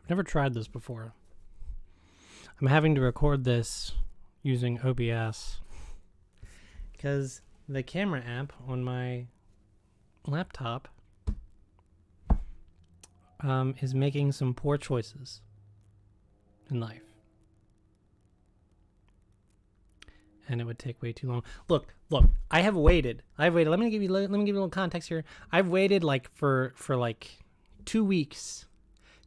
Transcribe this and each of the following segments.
I've never tried this before. I'm having to record this using OBS because the camera app on my laptop is making some poor choices in life. And it would take way too long. Look, I have waited. Let me give you a little context here. I've waited like for like 2 weeks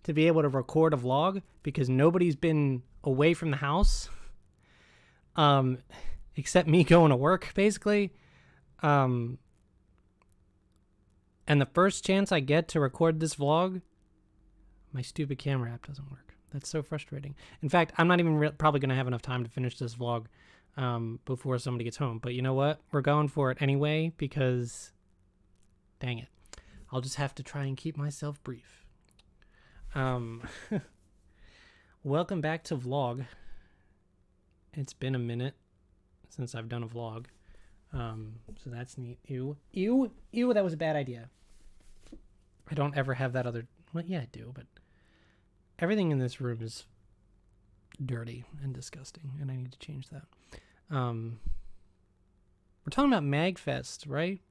to be able to record a vlog because nobody's been away from the house except me going to work, basically. And the first chance I get to record this vlog, my stupid camera app doesn't work. That's so frustrating. In fact, I'm not even probably going to have enough time to finish this vlog before somebody gets home. But you know what? We're going for it anyway because, dang it, I'll just have to try and keep myself brief. Welcome back to vlog. It's been a minute since I've done a vlog. So that's neat. Ew, that was a bad idea. I don't ever have that other... Well, yeah, I do, but everything in this room is dirty and disgusting, and I need to change that. We're talking about MAGFest, right?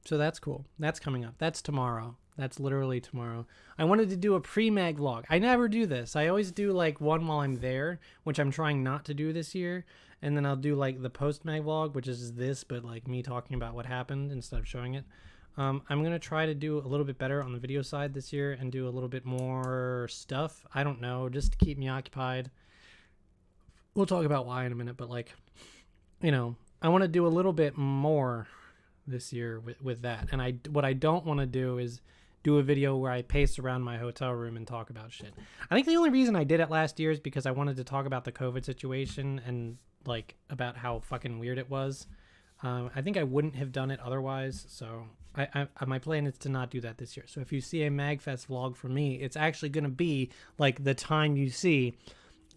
So that's cool. That's coming up. That's tomorrow. That's literally tomorrow. I wanted to do a pre-mag vlog. I never do this. I always do like one while I'm there, which I'm trying not to do this year. And then I'll do like the post-mag vlog, which is this, but like me talking about what happened instead of showing it. I'm going to try to do a little bit better on the video side this year and do a little bit more stuff. I don't know, just to keep me occupied. We'll talk about why in a minute, but like, you know, I want to do a little bit more this year with that. And what I don't want to do is do a video where I pace around my hotel room and talk about shit. I think the only reason I did it last year is because I wanted to talk about the COVID situation and like about how fucking weird it was. I think I wouldn't have done it otherwise. So my plan is to not do that this year. So if you see a MAGFest vlog from me, it's actually going to be like the time you see,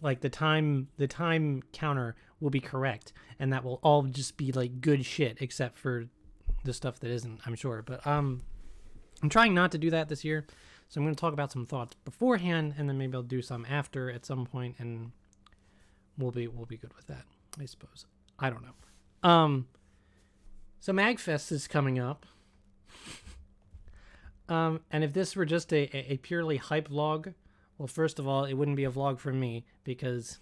like the time counter will be correct. And that will all just be like good shit, except for the stuff that isn't, I'm sure. But I'm trying not to do that this year. So I'm going to talk about some thoughts beforehand, and then maybe I'll do some after at some point, and we'll be good with that, I suppose. I don't know. So MAGFest is coming up. And if this were just a purely hype vlog, well, first of all, it wouldn't be a vlog for me because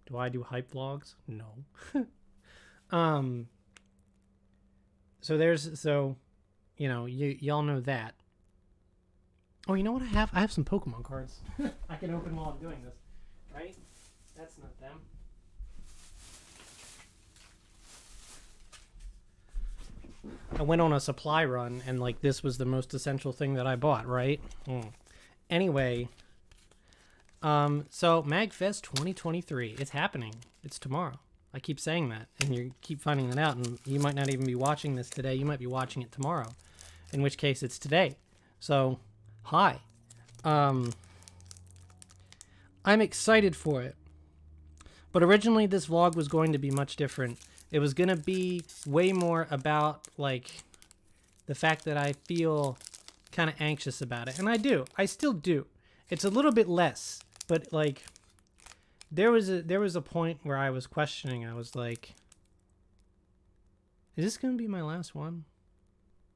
do I do hype vlogs? No. So you know, y'all know that. Oh, you know what I have? I have some Pokemon cards. I can open while I'm doing this, right? That's not them. I went on a supply run, and like this was the most essential thing that I bought, right? Anyway, so MAGFest 2023, it's happening. It's tomorrow. I keep saying that, and you keep finding that out, and you might not even be watching this today. You might be watching it tomorrow, in which case it's today. So, hi. I'm excited for it. But originally this vlog was going to be much different. It was going to be way more about, like, the fact that I feel kind of anxious about it. And I do. I still do. It's a little bit less, but, like, there was a point where I was questioning. I was like, is this going to be my last one?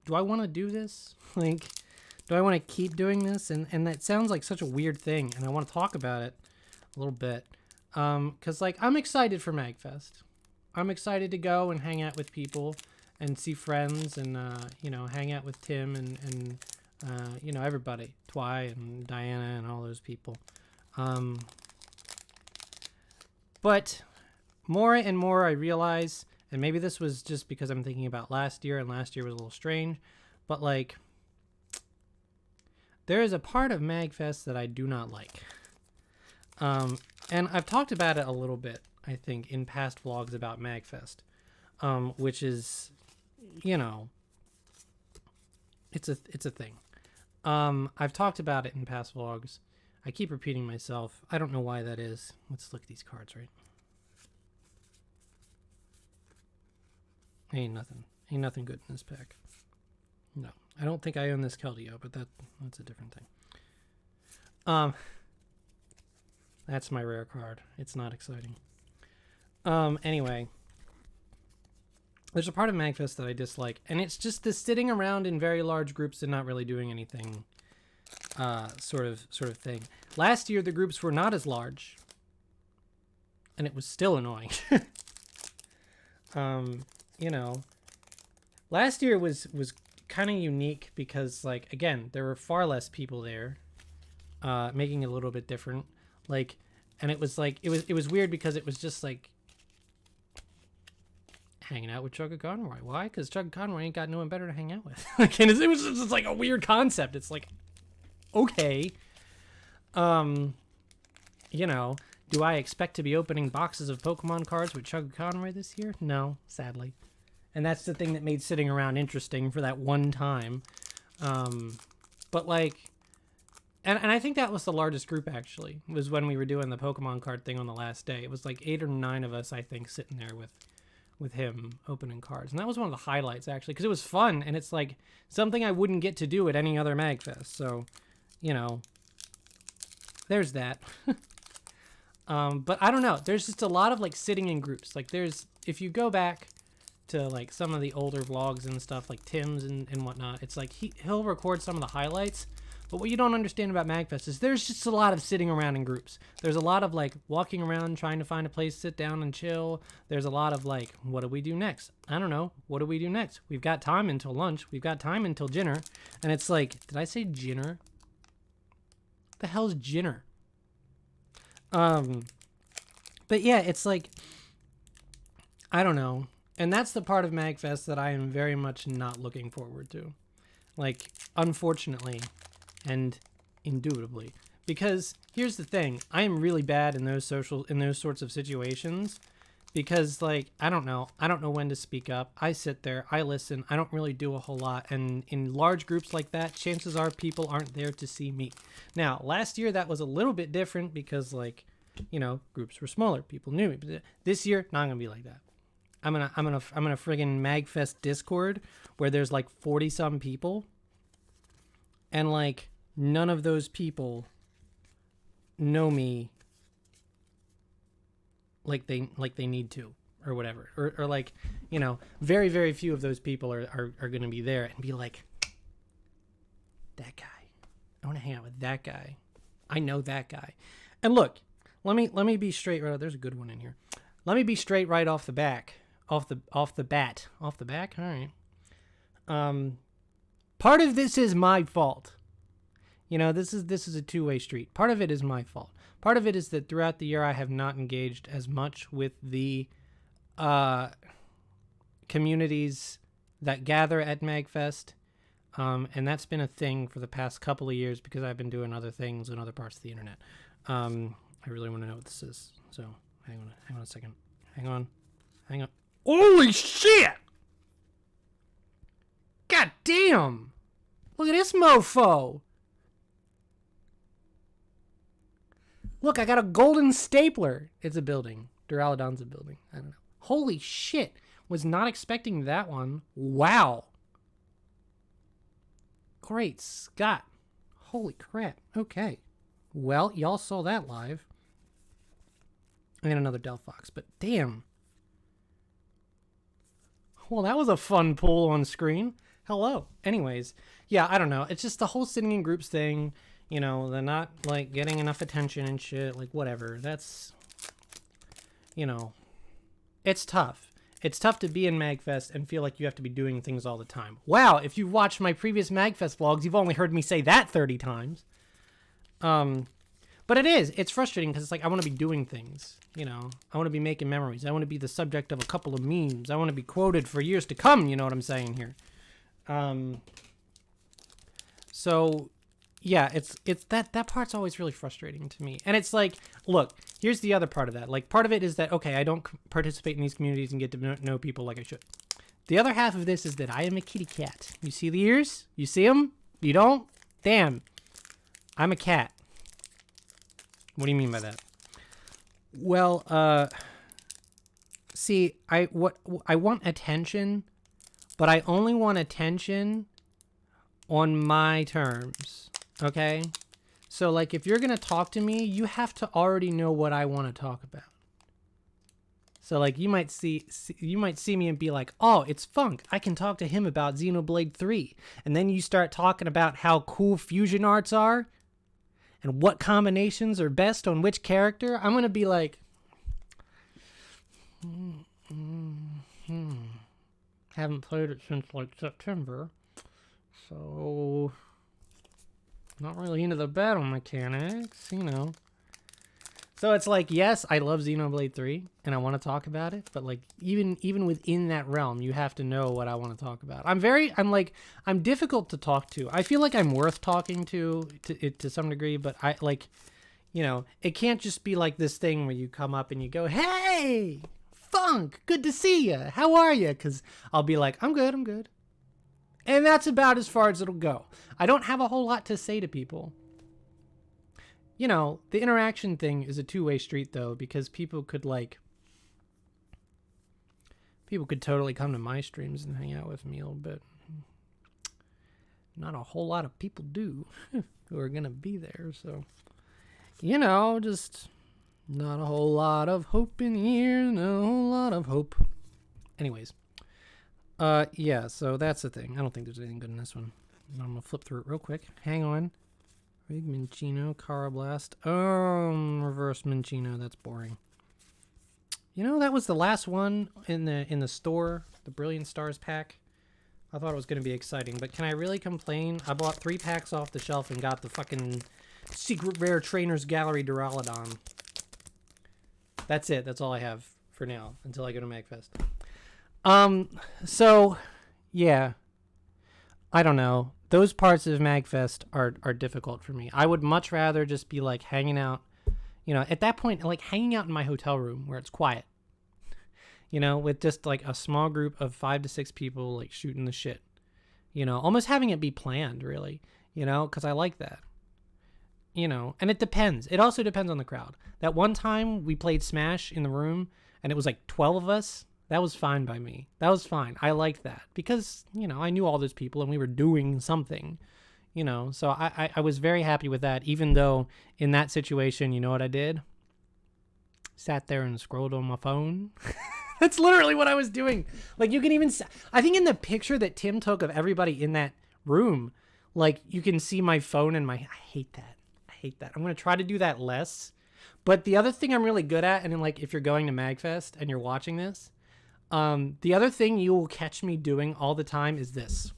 Do I want to do this? Like, do I want to keep doing this? And that sounds like such a weird thing, and I want to talk about it a little bit. Because, like, I'm excited for MAGFest. I'm excited to go and hang out with people and see friends and, you know, hang out with Tim and you know, everybody. Twy and Diana and all those people. But more and more I realize, and maybe this was just because I'm thinking about last year, and last year was a little strange, but, like, there is a part of MAGFest that I do not like. And I've talked about it a little bit, I think, in past vlogs about MAGFest, which is, you know, it's a thing. I've talked about it in past vlogs. I keep repeating myself. I don't know why that is. Let's look at these cards, right? Ain't nothing good in this pack. No, I don't think I own this Keldeo, but that's a different thing. That's my rare card. It's not exciting. Anyway, there's a part of MagFest that I dislike, and it's just the sitting around in very large groups and not really doing anything, sort of thing. Last year, the groups were not as large, and it was still annoying. You know, last year was kind of unique because, like, again, there were far less people there, making it a little bit different. Like, and it was like, it was weird because it was just like hanging out with Chugga Conroy. Why? Because Chugga Conroy ain't got no one better to hang out with. Like, and it was just like a weird concept. It's like, okay, you know, do I expect to be opening boxes of Pokemon cards with Chugga Conroy this year? No, sadly. And that's the thing that made sitting around interesting for that one time. But like, and I think that was the largest group, actually, was when we were doing the Pokemon card thing on the last day. It was like 8 or 9 of us, I think, sitting there with him opening cards. And that was one of the highlights, actually, because it was fun, and it's like something I wouldn't get to do at any other MagFest. So, you know, there's that. But I don't know. There's just a lot of, like, sitting in groups. Like, if you go back to, like, some of the older vlogs and stuff, like Tim's and whatnot, it's like he'll record some of the highlights. But what you don't understand about MagFest is there's just a lot of sitting around in groups. There's a lot of, like, walking around trying to find a place to sit down and chill. There's a lot of, like, what do we do next? I don't know. What do we do next? We've got time until lunch. We've got time until dinner. And it's like, did I say dinner? What the hell's dinner? But yeah, it's like, I don't know. And that's the part of MagFest that I am very much not looking forward to. Like, unfortunately, and indubitably, because here's the thing, I am really bad in those sorts of situations, because, like, I don't know when to speak up. I sit there, I listen, I don't really do a whole lot, and in large groups like that, chances are people aren't there to see me. Now, last year that was a little bit different because, like, you know, groups were smaller, people knew me. But this year, not gonna be like that. I'm gonna friggin' MagFest Discord where there's like 40 some people, and like none of those people know me like they need to, or whatever, or like, you know, very, very few of those people are gonna be there and be like, that guy, I want to hang out with that guy, I know that guy. And look, let me be straight right. There's a good one in here. Let me be straight right off the bat. All right. Part of this is my fault. You know, this is a two-way street. Part of it is my fault. Part of it is that throughout the year I have not engaged as much with the communities that gather at MagFest. And that's been a thing for the past couple of years because I've been doing other things in other parts of the internet. I really want to know what this is. So hang on a second. Hang on. Holy shit! God damn! Look at this mofo! Look, I got a golden stapler. It's a building. Duraludon's a building. I don't know. Holy shit! Was not expecting that one. Wow. Great Scott. Holy crap. Okay. Well, y'all saw that live. And another Delphox, but damn. Well, that was a fun pull on screen. Hello. Anyways, yeah, I don't know. It's just the whole sitting in groups thing. You know, they're not, like, getting enough attention and shit. Like, whatever. That's, you know, it's tough. It's tough to be in MagFest and feel like you have to be doing things all the time. Wow, if you've watched my previous MagFest vlogs, you've only heard me say that 30 times. But it's frustrating because it's like, I want to be doing things, you know, I want to be making memories. I want to be the subject of a couple of memes. I want to be quoted for years to come. You know what I'm saying here? So yeah, it's that part's always really frustrating to me. And it's like, look, here's the other part of that. Like, part of it is that, okay, I don't participate in these communities and get to know people like I should. The other half of this is that I am a kitty cat. You see the ears? You see them? You don't? Damn. I'm a cat. What do you mean by that? Well, see, I want attention, but I only want attention on my terms, okay? So, like, if you're going to talk to me, you have to already know what I want to talk about. So, like, you might see me and be like, oh, it's Funk. I can talk to him about Xenoblade 3. And then you start talking about how cool fusion arts are and what combinations are best on which character. I'm going to be like, haven't played it since, like, September. So, not really into the battle mechanics, you know. So it's like, yes, I love Xenoblade 3, and I want to talk about it, but like even within that realm, you have to know what I want to talk about. I'm difficult to talk to. I feel like I'm worth talking to some degree, but I like, you know, it can't just be like this thing where you come up and you go, hey, Funk, good to see you. How are you? Because I'll be like, I'm good. And that's about as far as it'll go. I don't have a whole lot to say to people. You know, the interaction thing is a two-way street, though, because people could totally come to my streams and hang out with me a little bit. Not a whole lot of people do who are going to be there, so, you know, just not a whole lot of hope in here, no whole lot of hope. Anyways, yeah, so that's the thing. I don't think there's anything good in this one. I'm going to flip through it real quick. Hang on. Rig Minchino, Carablast. Reverse Minchino. That's boring. You know, that was the last one in the store, the Brilliant Stars pack. I thought it was going to be exciting, but can I really complain? I bought 3 packs off the shelf and got the fucking Secret Rare Trainers Gallery Duraludon. That's it. That's all I have for now until I go to MagFest. So, yeah. I don't know. Those parts of MagFest are difficult for me. I would much rather just be like hanging out, you know, at that point, like hanging out in my hotel room where it's quiet, you know, with just like a small group of 5 to 6 people, like shooting the shit, you know, almost having it be planned, really, you know, because I like that, you know, and it depends. It also depends on the crowd. That one time we played Smash in the room and it was like 12 of us. That was fine by me. That was fine. I liked that because, you know, I knew all those people and we were doing something, you know. So I was very happy with that, even though in that situation, you know what I did? Sat there and scrolled on my phone. That's literally what I was doing. Like, you can even... I think in the picture that Tim took of everybody in that room, like, you can see my phone and my... I hate that. I'm going to try to do that less. But the other thing I'm really good at, and like, if you're going to MagFest and you're watching this... the other thing you will catch me doing all the time is this.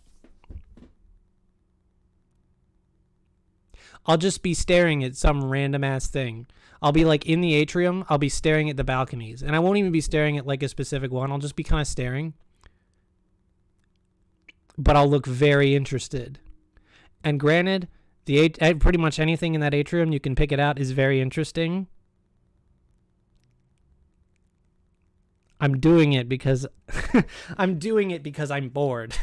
I'll just be staring at some random ass thing. I'll be like in the atrium. I'll be staring at the balconies. And I won't even be staring at like a specific one. I'll just be kind of staring. But I'll look very interested. And granted, pretty much anything in that atrium, you can pick it out, is very interesting. I'm doing it because I'm bored.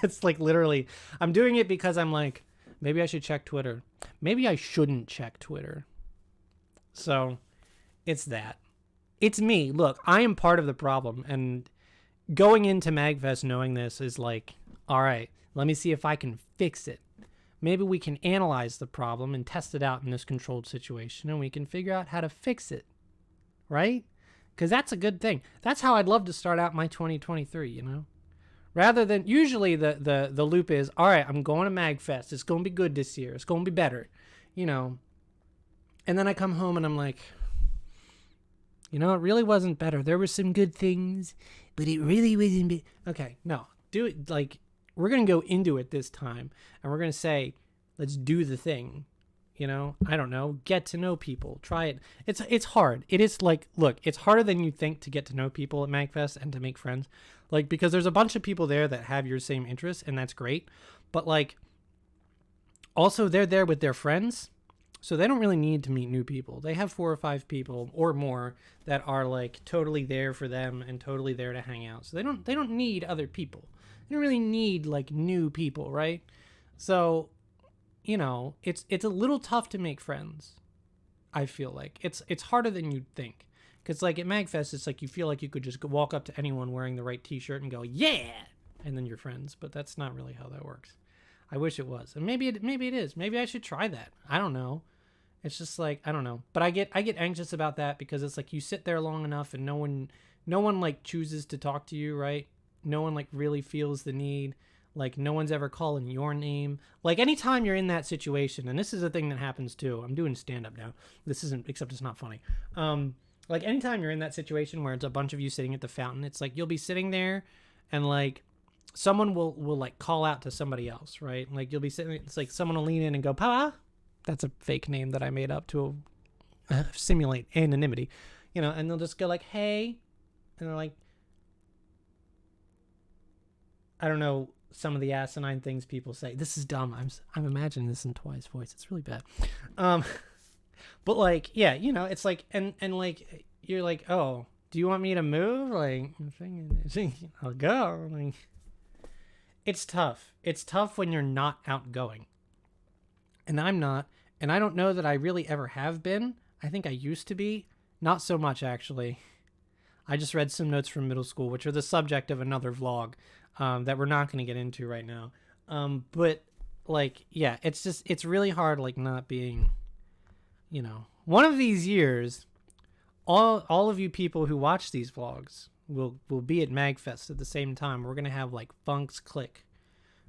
That's like literally, I'm doing it because I'm like, maybe I should check Twitter. Maybe I shouldn't check Twitter. So it's that. It's me. Look, I am part of the problem. And going into MagFest knowing this is like, all right, let me see if I can fix it. Maybe we can analyze the problem and test it out in this controlled situation and we can figure out how to fix it. Right? Because that's a good thing. That's how I'd love to start out my 2023, you know? Rather than, usually the loop is, all right, I'm going to MagFest. It's going to be good this year. It's going to be better, you know? And then I come home and I'm like, you know, it really wasn't better. There were some good things, but it really wasn't. Okay, no. Do it, like, we're going to go into it this time. And we're going to say, let's do the thing. You know, I don't know, get to know people, try it. It's hard. It is like, look, it's harder than you think to get to know people at MagFest and to make friends. Like, because there's a bunch of people there that have your same interests and that's great. But like, also they're there with their friends. So they don't really need to meet new people. They have 4 or 5 people or more that are like totally there for them and totally there to hang out. So they don't need other people. They don't really need like new people, right? So, you know, it's a little tough to make friends. I feel like it's harder than you'd think. Because like at MagFest, it's like you feel like you could just walk up to anyone wearing the right t-shirt and go, yeah, and then you're friends. But that's not really how that works. I wish it was. And maybe it is. Maybe I should try that. I don't know. It's just like, I don't know. But I get anxious about that because it's like you sit there long enough and no one like chooses to talk to you, right? No one like really feels the need. Like no one's ever calling your name. Like anytime you're in that situation, and this is a thing that happens too. I'm doing stand up now. This isn't, except it's not funny. Like anytime you're in that situation where it's a bunch of you sitting at the fountain, it's like you'll be sitting there and like someone will like call out to somebody else, right? Like you'll be sitting, it's like someone will lean in and go, Papa. That's a fake name that I made up to simulate anonymity, you know, and they'll just go like, hey, and they're like, I don't know, some of the asinine things people say. This is dumb. I'm imagining this in Twi's voice. It's really bad. But like, yeah, you know, it's like, and like, you're like, oh, do you want me to move? Like, I'll go. Like, it's tough. It's tough when you're not outgoing. And I'm not. And I don't know that I really ever have been. I think I used to be. Not so much, actually. I just read some notes from middle school, which are the subject of another vlog that we're not going to get into right now. But, like, yeah, it's really hard, like, not being, you know. One of these years, all of you people who watch these vlogs will be at MagFest at the same time. We're going to have, like, Funk's Click.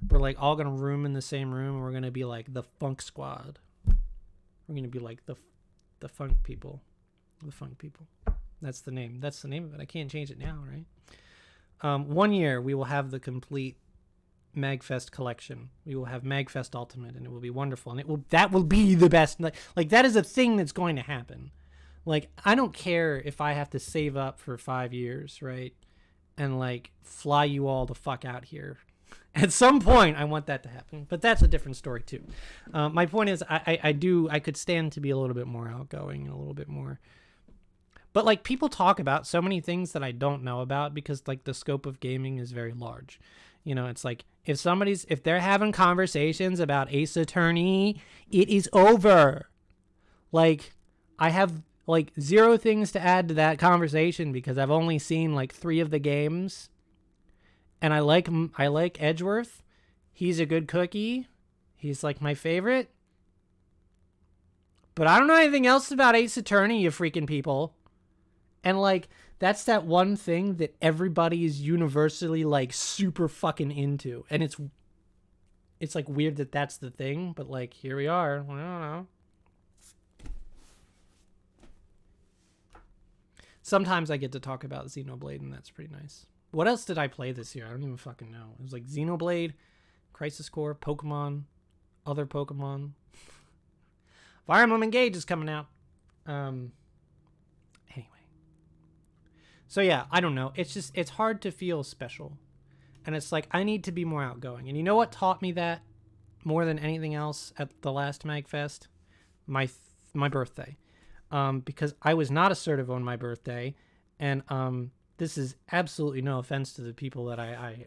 We're like all gonna room in the same room, and we're gonna be like the Funk Squad. We're gonna be like the Funk people. The Funk people. That's the name. That's the name of it. I can't change it now, right? One year we will have the complete MagFest collection. We will have MagFest Ultimate, and it will be wonderful. And that will be the best. Like that is a thing that's going to happen. Like I don't care if I have to save up for 5 years, right? And like fly you all the fuck out here. At some point, I want that to happen, but that's a different story too. My point is, I could stand to be a little bit more outgoing and a little bit more. But like people talk about so many things that I don't know about because like the scope of gaming is very large. You know, it's like if they're having conversations about Ace Attorney, it is over. Like I have like 0 things to add to that conversation because I've only seen like 3 of the games. And I like Edgeworth. He's a good cookie. He's like my favorite. But I don't know anything else about Ace Attorney, you freaking people. And like that's that one thing that everybody is universally like super fucking into. And it's like weird that that's the thing, but like here we are. I don't know. Sometimes I get to talk about Xenoblade, and that's pretty nice. What else did I play this year? I don't even fucking know. It was like Xenoblade, Crisis Core, Pokemon, other Pokemon. Fire Emblem Engage is coming out. Anyway. So yeah, I don't know. It's hard to feel special. And it's like, I need to be more outgoing. And you know what taught me that more than anything else at the last MagFest? My birthday. Because I was not assertive on my birthday. And, this is absolutely no offense to the people that I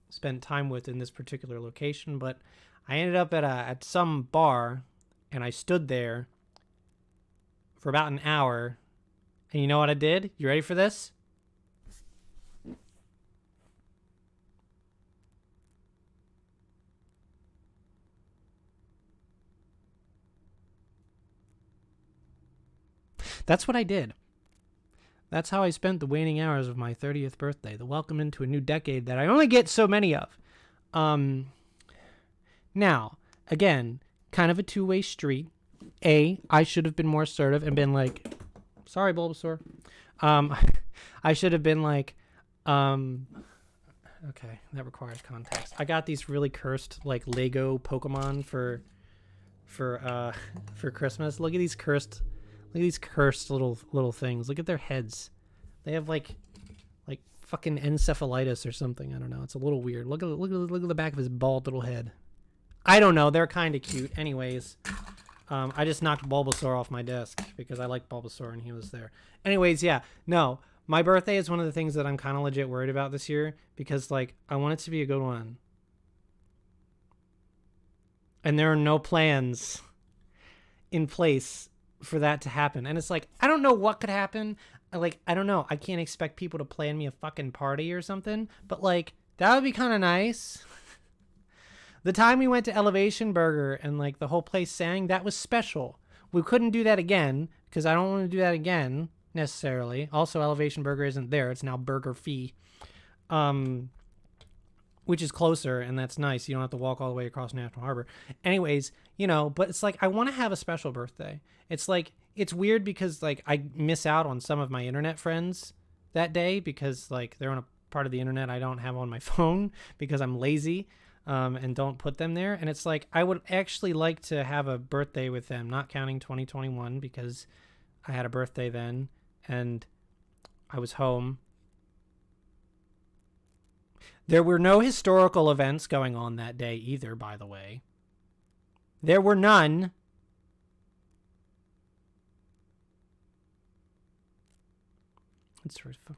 spent time with in this particular location, but I ended up at some bar, and I stood there for about an hour, and you know what I did? You ready for this? That's what I did. That's how I spent the waning hours of my 30th birthday, the welcome into a new decade that I only get so many of. Now, again, kind of a two-way street. I should have been more assertive and been like, sorry, Bulbasaur. I should have been like, okay, that requires context. I got these really cursed, like, Lego Pokemon for Christmas. Look at these cursed little things. Look at their heads. They have like fucking encephalitis or something. I don't know. It's a little weird. Look at the back of his bald little head. I don't know. They're kind of cute. Anyways, I just knocked Bulbasaur off my desk because I like Bulbasaur and he was there. Anyways, yeah. No, my birthday is one of the things that I'm kind of legit worried about this year because like I want it to be a good one. And there are no plans in place for that to happen. And it's like, I don't know what could happen. Like, I don't know. I can't expect people to plan me a fucking party or something, but like, that would be kind of nice. The time we went to Elevation Burger and like the whole place sang, that was special. We couldn't do that again because I don't want to do that again necessarily. Also, Elevation Burger isn't there. It's now Burger Fee, which is closer, and that's nice. You don't have to walk all the way across National Harbor. Anyways, you know, but it's like I want to have a special birthday. It's like it's weird because like I miss out on some of my internet friends that day because like they're on a part of the internet I don't have on my phone because I'm lazy. And don't put them there. And it's like, I would actually like to have a birthday with them, not counting 2021 because I had a birthday then and I was home. There were no historical events going on that day either, by the way. There were none.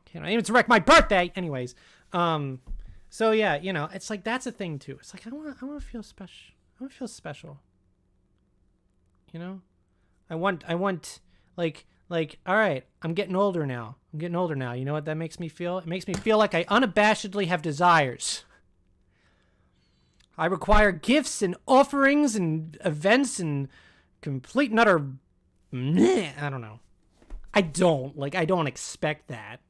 Can't I even wreck my birthday? Anyways, so yeah, you know, it's like that's a thing too. It's like I want to feel special. I want to feel special. You know, I want like all right, I'm getting older now. You know what that makes me feel? It makes me feel like I unabashedly have desires. I require gifts and offerings and events and complete and utter I don't know. I don't expect that.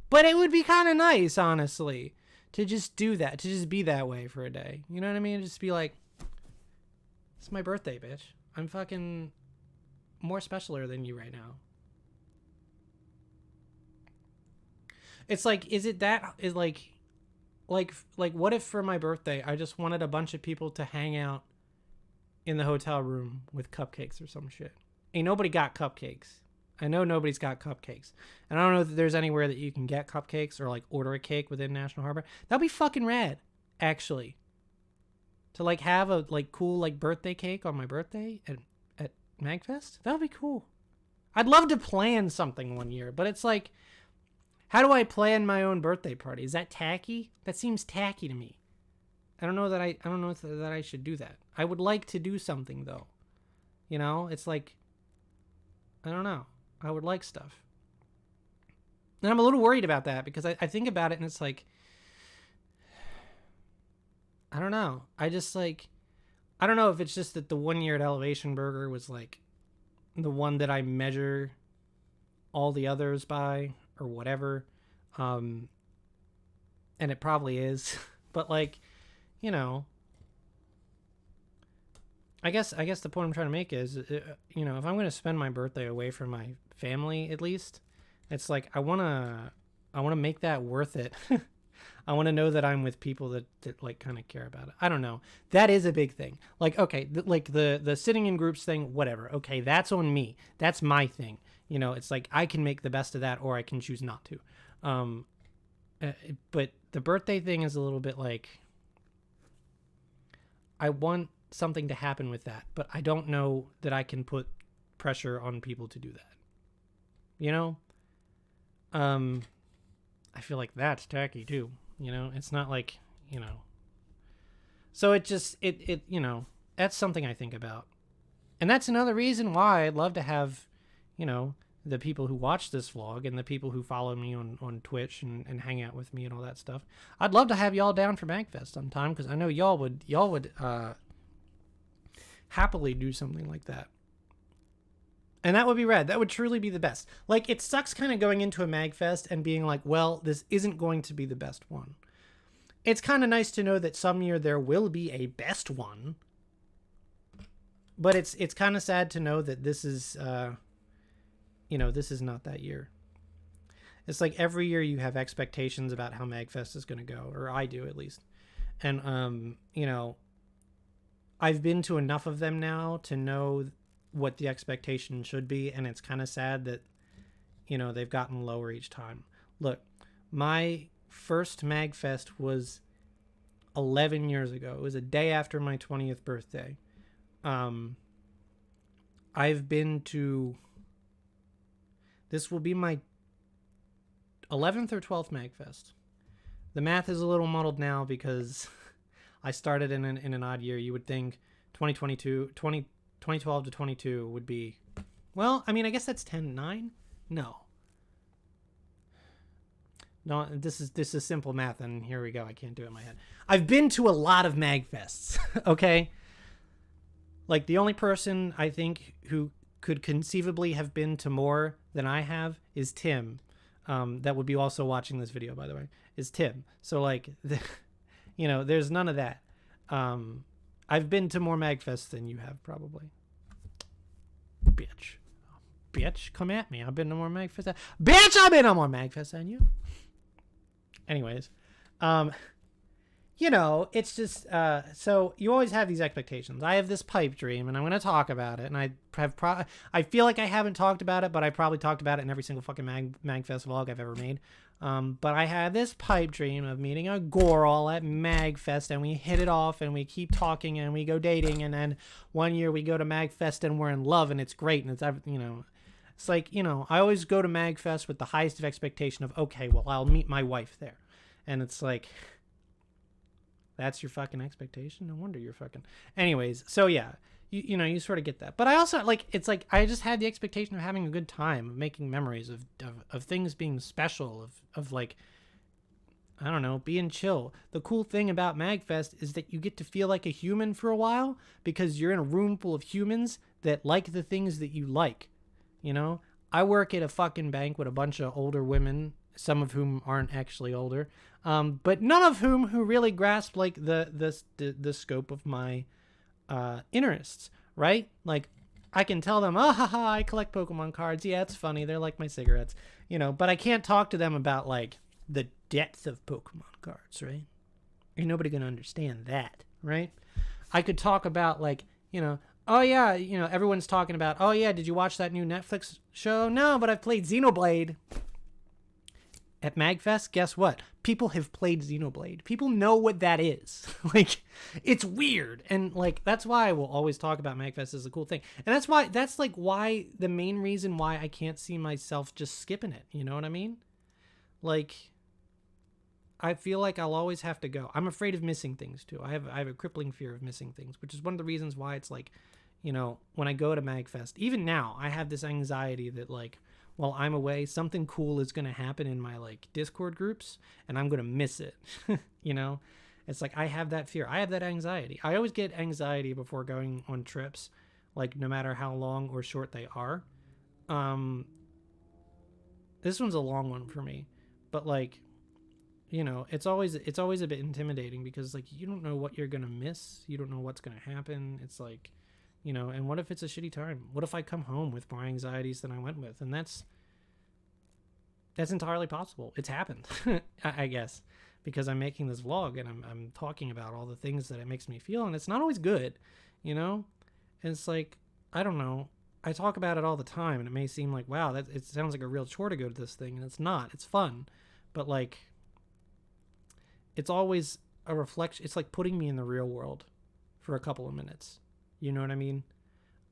But it would be kind of nice, honestly, to just do that, to just be that way for a day. You know what I mean? Just be like, it's my birthday, bitch. I'm fucking more specialer than you right now. It's like, what if for my birthday, I just wanted a bunch of people to hang out in the hotel room with cupcakes or some shit? Ain't nobody got cupcakes. I know nobody's got cupcakes. And I don't know if there's anywhere that you can get cupcakes or like order a cake within National Harbor. That'd be fucking rad, actually. To like have a like cool like birthday cake on my birthday at MagFest. That would be cool. I'd love to plan something one year, but it's like, how do I plan my own birthday party? Is that tacky? That seems tacky to me. I don't know that I should do that. I would like to do something though. You know, it's like, I don't know. I would like stuff. And I'm a little worried about that because I think about it and it's like, I don't know. I don't know if it's just that the 1 year at Elevation Burger was like the one that I measure all the others by or whatever. And it probably is. But like, you know, I guess the point I'm trying to make is, you know, if I'm going to spend my birthday away from my family, at least, it's like, I want to make that worth it. I want to know that I'm with people that like kind of care about it. I don't know. That is a big thing. Like, okay, like the sitting in groups thing, whatever. Okay, that's on me. That's my thing. You know, it's like I can make the best of that or I can choose not to. But the birthday thing is a little bit like, I want something to happen with that, but I don't know that I can put pressure on people to do that. You know? I feel like that's tacky too. You know, it's not like, you know. So it just, you know, that's something I think about. And that's another reason why I'd love to have, you know, the people who watch this vlog and the people who follow me on Twitch and hang out with me and all that stuff. I'd love to have y'all down for MagFest sometime because I know y'all would happily do something like that. And that would be rad. That would truly be the best. Like, it sucks kind of going into a MagFest and being like, well, this isn't going to be the best one. It's kind of nice to know that some year there will be a best one. But it's kind of sad to know that this is, you know, this is not that year. It's like every year you have expectations about how MagFest is going to go, or I do at least. And, you know, I've been to enough of them now to know what the expectation should be, and it's kind of sad that, you know, they've gotten lower each time. Look, my first MagFest was 11 years ago. It was a day after my 20th birthday. I've been to, this will be my 11th or 12th MagFest. The math is a little muddled now because I started in an odd year. You would think 2012 to 22 would be, well, I mean, I guess that's 10-9? No. No, this is simple math, and here we go. I can't do it in my head. I've been to a lot of MagFests, okay? Like, the only person I think who could conceivably have been to more than I have is Tim. That would be also watching this video, by the way, is Tim. So, like, there's none of that. I've been to more MagFests than you have, probably. Bitch, come at me. I've been to more MagFests. Bitch, I've been to more MagFests than you. Anyways, it's just, so you always have these expectations. I have this pipe dream, and I'm going to talk about it, and I feel like I haven't talked about it, but I probably talked about it in every single fucking MagFest vlog I've ever made. But I had this pipe dream of meeting a girl at MagFest, and we hit it off, and we keep talking, and we go dating, and then one year we go to MagFest, and we're in love, and it's great, and it's, it's like, I always go to MagFest with the highest of expectation of, okay, well, I'll meet my wife there. And it's like, that's your fucking expectation? No wonder you're fucking... Anyways, so yeah, you sort of get that. But I also, like, it's like, I just had the expectation of having a good time, of making memories, of things being special, of like, I don't know, being chill. The cool thing about MagFest is that you get to feel like a human for a while, because you're in a room full of humans that like the things that you like. I work at a fucking bank with a bunch of older women, some of whom aren't actually older, but none of whom who really grasp like the scope of my interests, right? Like, I can tell them, I collect Pokemon cards. Yeah, it's funny. They're like my cigarettes, but I can't talk to them about like the depth of Pokemon cards, right? Ain't nobody gonna understand that, right? I could talk about like, oh yeah, everyone's talking about, oh yeah, did you watch that new Netflix show? No, but I've played Xenoblade. At MagFest, guess what? People have played Xenoblade. People know what that is. Like, it's weird. And like, that's why I will always talk about MagFest as a cool thing. And that's why the main reason why I can't see myself just skipping it. You know what I mean? Like, I feel like I'll always have to go. I'm afraid of missing things too. I have a crippling fear of missing things, which is one of the reasons why it's like, when I go to MagFest, even now, I have this anxiety that like, while I'm away, something cool is going to happen in my like Discord groups, and I'm going to miss it. It's like, I have that fear. I have that anxiety. I always get anxiety before going on trips, like no matter how long or short they are. This one's a long one for me, but like, it's always a bit intimidating, because like, you don't know what you're going to miss. You don't know what's going to happen. It's like, and what if it's a shitty time? What if I come home with more anxieties than I went with? And that's entirely possible. It's happened, I guess, because I'm making this vlog, and I'm talking about all the things that it makes me feel, and it's not always good, And it's like, I don't know. I talk about it all the time, and it may seem like, wow, it sounds like a real chore to go to this thing, and it's not. It's fun, but like, it's always a reflection. It's like putting me in the real world for a couple of minutes. You know what I mean?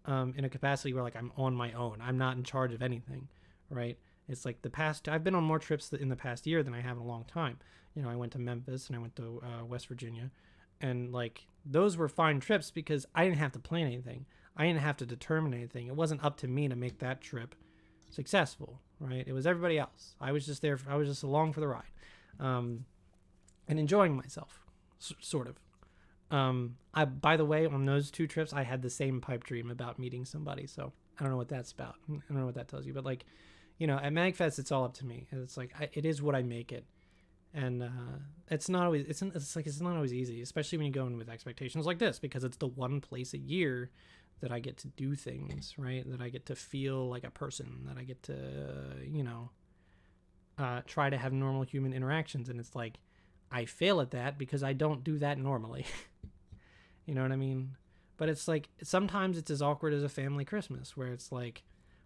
In a capacity where like I'm on my own. I'm not in charge of anything, right? It's like I've been on more trips in the past year than I have in a long time. I went to Memphis, and I went to West Virginia, and like, those were fine trips because I didn't have to plan anything. I didn't have to determine anything. It wasn't up to me to make that trip successful, right? It was everybody else. I was just there. I was just along for the ride, and enjoying myself, sort of. By the way, on those two trips, I had the same pipe dream about meeting somebody. So I don't know what that's about. I don't know what that tells you, but like, at MagFest, it's all up to me. It's like, it is what I make it. And, it's not always, it's not always easy, especially when you go in with expectations like this, because it's the one place a year that I get to do things, right? That I get to feel like a person, that I get to, try to have normal human interactions. And it's like, I fail at that because I don't do that normally. You know what I mean? But it's like, sometimes it's as awkward as a family Christmas, where it's like,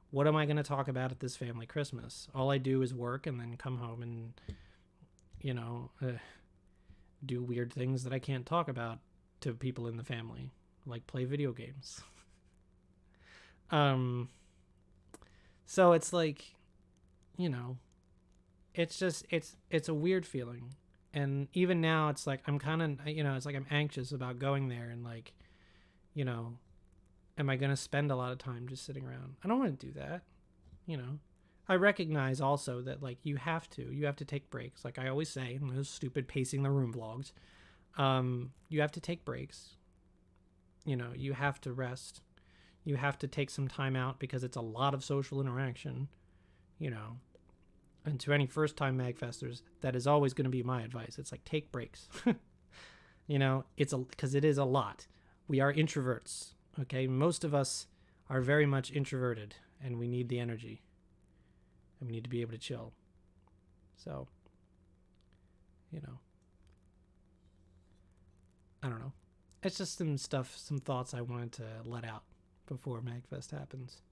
what am I going to talk about at this family Christmas? All I do is work and then come home and, do weird things that I can't talk about to people in the family, like play video games. So it's like, it's just, it's a weird feeling. And even now, it's like, I'm kind of, it's like I'm anxious about going there, and like, am I going to spend a lot of time just sitting around? I don't want to do that. I recognize also that like you have to take breaks. Like I always say in those stupid pacing the room vlogs, you have to take breaks. You know, you have to rest. You have to take some time out because it's a lot of social interaction. You know, and to any first-time Magfesters, that is always going to be my advice. It's like take breaks. You know, because it is a lot. We are introverts. Okay, most of us are very much introverted, and we need the energy. And we need to be able to chill. So, you know, I don't know. It's just some thoughts I wanted to let out before MagFest happens.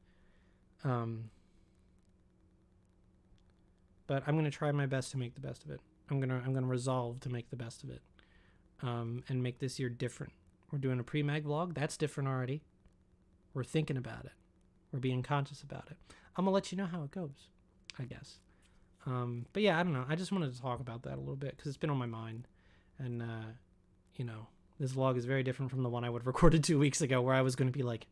But I'm gonna try my best to make the best of it. I'm gonna resolve to make the best of it, and make this year different. We're doing a pre-mag vlog. That's different already. We're thinking about it. We're being conscious about it. I'm gonna let you know how it goes, I guess. But yeah, I don't know. I just wanted to talk about that a little bit because it's been on my mind, and you know, this vlog is very different from the one I would have recorded 2 weeks ago, where I was gonna be like,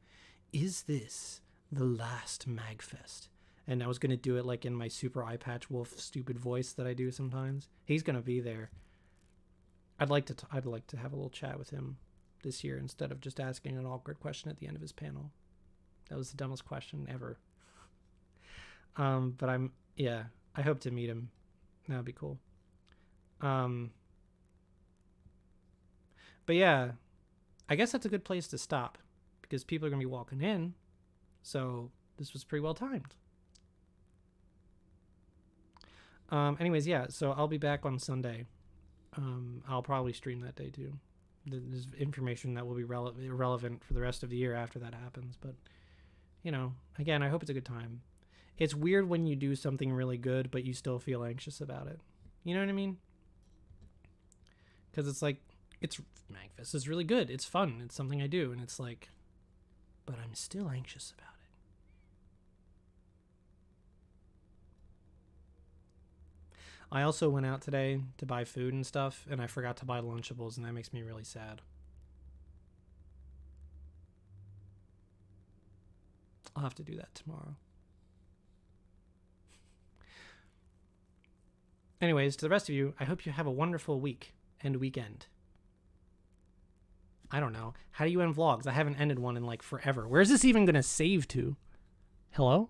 "Is this the last MagFest?" And I was going to do it like in my super eye patch wolf stupid voice that I do sometimes. He's going to be there. I'd like to have a little chat with him this year instead of just asking an awkward question at the end of his panel. That was the dumbest question ever. But I hope to meet him. That'd be cool. But yeah, I guess that's a good place to stop because people are going to be walking in. So this was pretty well timed. Anyways, yeah, so I'll be back on Sunday. I'll probably stream that day too. There's information that will be irrelevant for the rest of the year after that happens. But, you know, again, I hope it's a good time. It's weird when you do something really good, but you still feel anxious about it. You know what I mean? Because it's like, MagFest is really good. It's fun. It's something I do. And it's like, but I'm still anxious about it. I also went out today to buy food and stuff, and I forgot to buy Lunchables, and that makes me really sad. I'll have to do that tomorrow. Anyways, to the rest of you, I hope you have a wonderful week and weekend. I don't know. How do you end vlogs? I haven't ended one in like forever. Where's this even going to save to? Hello?